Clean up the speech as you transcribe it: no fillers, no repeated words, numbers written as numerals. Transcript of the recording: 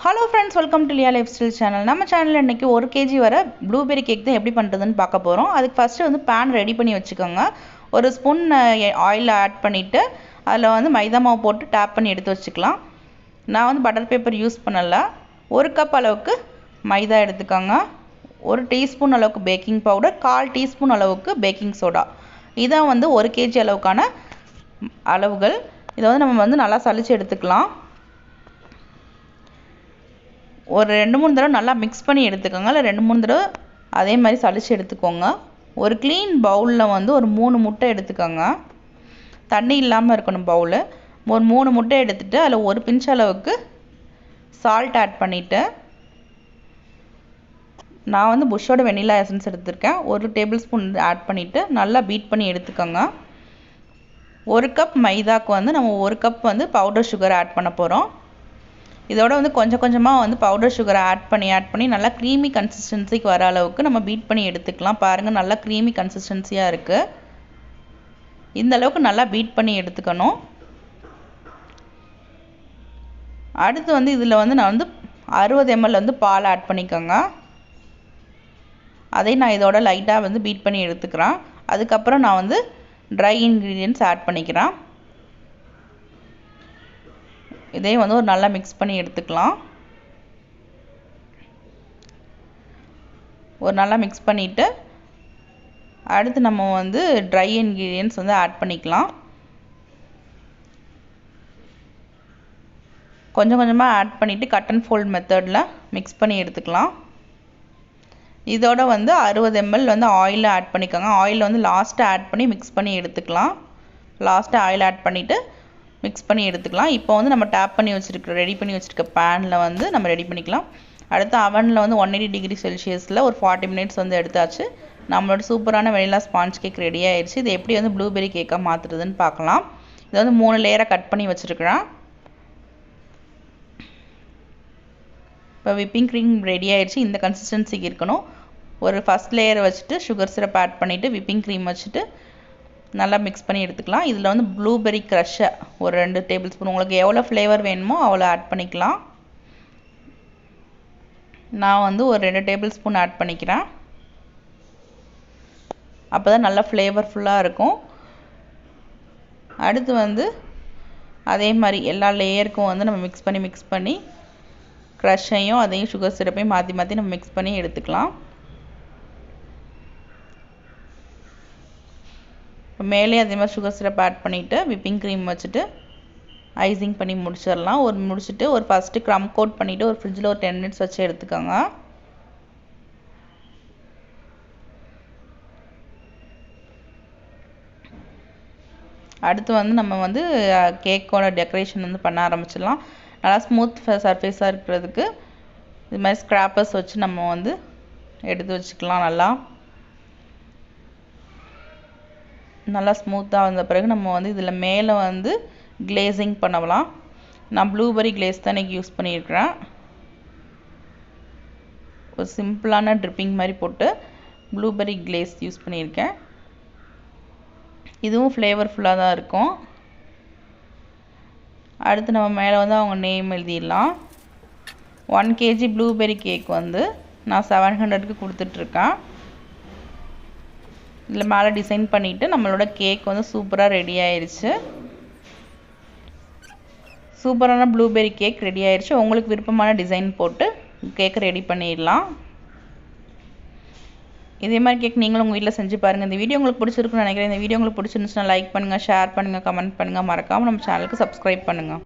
Hello friends, welcome to Liya life style channel. நம்ம சேனலில் இன்றைக்கி 1 kg வர ப்ளூபெரி கேக் தான் எப்படி பண்ணுறதுன்னு பார்க்க போகிறோம். அதுக்கு ஃபஸ்ட்டு வந்து பேன் ரெடி பண்ணி வச்சுக்கோங்க. ஒரு ஸ்பூன் ஆயில் ஆட் பண்ணிவிட்டு அதில் வந்து மைதா மாவு போட்டு டேப் பண்ணி எடுத்து வச்சுக்கலாம். நான் வந்து பட்டர் பேப்பர் யூஸ் பண்ணலை. 1 கப் அளவுக்கு மைதா எடுத்துக்கோங்க. 1 டீஸ்பூன் அளவுக்கு பேக்கிங் பவுடர், 1/4 டீஸ்பூன் அளவுக்கு பேக்கிங் சோடா. இதான் வந்து 1 kg அளவுக்கான அளவுகள். இதை வந்து நம்ம வந்து நல்லா சலிச்சு எடுத்துக்கலாம். ஒரு 2-3 தடவை நல்லா மிக்ஸ் பண்ணி எடுத்துக்கோங்க. இல்லை 2-3 தடவை அதே மாதிரி சலிச்சு எடுத்துக்கோங்க. ஒரு க்ளீன் பவுலில் வந்து ஒரு 3 முட்டை எடுத்துக்கோங்க. தண்ணி இல்லாமல் இருக்கணும் பவுலு. ஒரு 3 முட்டை எடுத்துகிட்டு அதில் ஒரு பிஞ்ச் அளவுக்கு சால்ட் ஆட் பண்ணிவிட்டு, நான் வந்து புஷ்ஷோட வெனிலா எசன்ஸ் எடுத்திருக்கேன். 1 டேபிள் ஸ்பூன் ஆட் பண்ணிவிட்டு நல்லா பீட் பண்ணி எடுத்துக்கோங்க. 1 கப் மைதாக்கு வந்து நம்ம 1 கப் வந்து பவுடர் சுகர் ஆட் பண்ண போகிறோம். இதோட வந்து கொஞ்சம் கொஞ்சமாக வந்து பவுடர் சுகரை ஆட் பண்ணி நல்லா க்ரீமி கன்சிஸ்டன்சிக்கு வர அளவுக்கு நம்ம பீட் பண்ணி எடுத்துக்கலாம். பாருங்கள், நல்லா க்ரீமி கன்சிஸ்டன்சியாக இருக்குது. இந்த அளவுக்கு நல்லா பீட் பண்ணி எடுத்துக்கணும். அடுத்து வந்து இதில் வந்து நான் வந்து 60 ml வந்து பால் ஆட் பண்ணிக்கோங்க. அதையும் நான் இதோட லைட்டாக வந்து பீட் பண்ணி எடுத்துக்கிறேன். அதுக்கப்புறம் நான் வந்து ட்ரை இன்க்ரீடியன்ட்ஸ் ஆட் பண்ணிக்கிறேன். இதையும் வந்து ஒரு நல்லா மிக்ஸ் பண்ணி எடுத்துக்கலாம். ஒரு நல்லா மிக்ஸ் பண்ணிவிட்டு அடுத்து நம்ம வந்து ட்ரை இன்க்ரீடியன்ட்ஸ் வந்து ஆட் பண்ணிக்கலாம். கொஞ்சம் கொஞ்சமாக ஆட் பண்ணிவிட்டு கட் அண்ட் ஃபோல்ட் மெத்தடில் மிக்ஸ் பண்ணி எடுத்துக்கலாம். இதோட வந்து 60 ml வந்து ஆயில் ஆட் பண்ணிக்கோங்க. ஆயில் வந்து லாஸ்ட்டாக ஆட் பண்ணி மிக்ஸ் பண்ணி எடுத்துக்கலாம். லாஸ்ட்டாக ஆயில் ஆட் பண்ணிவிட்டு மிக்ஸ் பண்ணி எடுத்துக்கலாம். இப்போ வந்து நம்ம டேப் பண்ணி ரெடி பண்ணி வச்சுருக்க பேனில் வந்து நம்ம ரெடி பண்ணிக்கலாம். அடுத்து அவனில் வந்து 180 டிகிரி செல்சியஸில் ஒரு 40 மினிட்ஸ் வந்து எடுத்தாச்சு. நம்மளோட சூப்பரான வெனிலா ஸ்பாஞ்ச் கேக் ரெடி ஆயிடுச்சு. இது எப்படி வந்து ப்ளூபெரி கேக்காக மாற்றுறதுன்னு பார்க்கலாம். இதை வந்து 3 லேயராக கட் பண்ணி வச்சுருக்கிறேன். இப்போ விப்பிங் க்ரீம் ரெடி ஆயிடுச்சு. இந்த கன்சிஸ்டன்சிக்கு இருக்கணும். ஒரு ஃபஸ்ட் லேயரை வச்சுட்டு சுகர் சிரப் ஆட் பண்ணிவிட்டு விப்பிங் க்ரீம் வச்சுட்டு நல்லா மிக்ஸ் பண்ணி எடுத்துக்கலாம். இதில் வந்து ப்ளூபெரி க்ரஷ்ஷை ஒரு 2 டேபிள் ஸ்பூன், உங்களுக்கு எவ்வளோ ஃப்ளேவர் வேணுமோ அவ்வளோ ஆட் பண்ணிக்கலாம். நான் வந்து ஒரு 2 டேபிள் ஸ்பூன் ஆட் பண்ணிக்கிறேன். அப்போ தான் நல்லா ஃப்ளேவர்ஃபுல்லாக இருக்கும். அடுத்து வந்து அதே மாதிரி எல்லா லேயருக்கும் வந்து நம்ம மிக்ஸ் பண்ணி க்ரஷ்ஷையும் அதையும் சுகர் சிரப்பையும் மாற்றி நம்ம மிக்ஸ் பண்ணி எடுத்துக்கலாம். மேலே அதே மாதிரி சுகர் சிரப் ஆட் பண்ணிவிட்டு விப்பிங் க்ரீம் வச்சுட்டு ஐசிங் பண்ணி முடிச்சிடலாம். முடிச்சுட்டு ஒரு ஃபஸ்ட்டு க்ரம் கோட் பண்ணிவிட்டு ஒரு ஃப்ரிட்ஜில் ஒரு 10 மினிட்ஸ் வச்சு எடுத்துக்கோங்க. அடுத்து வந்து நம்ம வந்து கேக்கோட டெக்கரேஷன் வந்து பண்ண ஆரம்பிச்சிடலாம். நல்லா ஸ்மூத் சர்ஃபேஸாக இருக்கிறதுக்கு இது மாதிரி ஸ்க்ராப்பர்ஸ் வச்சு நம்ம வந்து எடுத்து வச்சுக்கலாம். நல்லா ஸ்மூத்தாக வந்த பிறகு நம்ம வந்து இதில் மேலே வந்து கிளேசிங் பண்ணலாம். நான் ப்ளூபெரி கிளேஸ் தான் இன்றைக்கி யூஸ் பண்ணியிருக்கிறேன். ஒரு சிம்பிளான ட்ரிப்பிங் மாதிரி போட்டு ப்ளூபெரி கிளேஸ் யூஸ் பண்ணியிருக்கேன். இதுவும் ஃப்ளேவர்ஃபுல்லாக தான் இருக்கும். அடுத்து நம்ம மேலே வந்து அவங்க நேம் எழுதிடலாம். 1 kg ப்ளூபெரி கேக் வந்து நான் 700க்கு கொடுத்துட்ருக்கேன். இதில் மேலே டிசைன் பண்ணிவிட்டு நம்மளோட கேக் வந்து சூப்பராக ரெடி ஆயிடுச்சு. சூப்பரான ப்ளூபெரி கேக் ரெடி ஆயிடுச்சு. உங்களுக்கு விருப்பமான டிசைன் போட்டு கேக்கை ரெடி பண்ணிடலாம். இதே மாதிரி கேக் நீங்களும் உங்கள் வீட்டில் செஞ்சு பாருங்கள். இந்த வீடியோ உங்களுக்கு பிடிச்சிருக்குன்னு நினைக்கிறேன். இந்த வீடியோ உங்களுக்கு பிடிச்சிருந்துச்சுன்னா லைக் பண்ணுங்கள், ஷேர் பண்ணுங்கள், கமெண்ட் பண்ணுங்கள். மறக்காமல் நம்ம சேனலுக்கு சப்ஸ்கிரைப் பண்ணுங்கள்.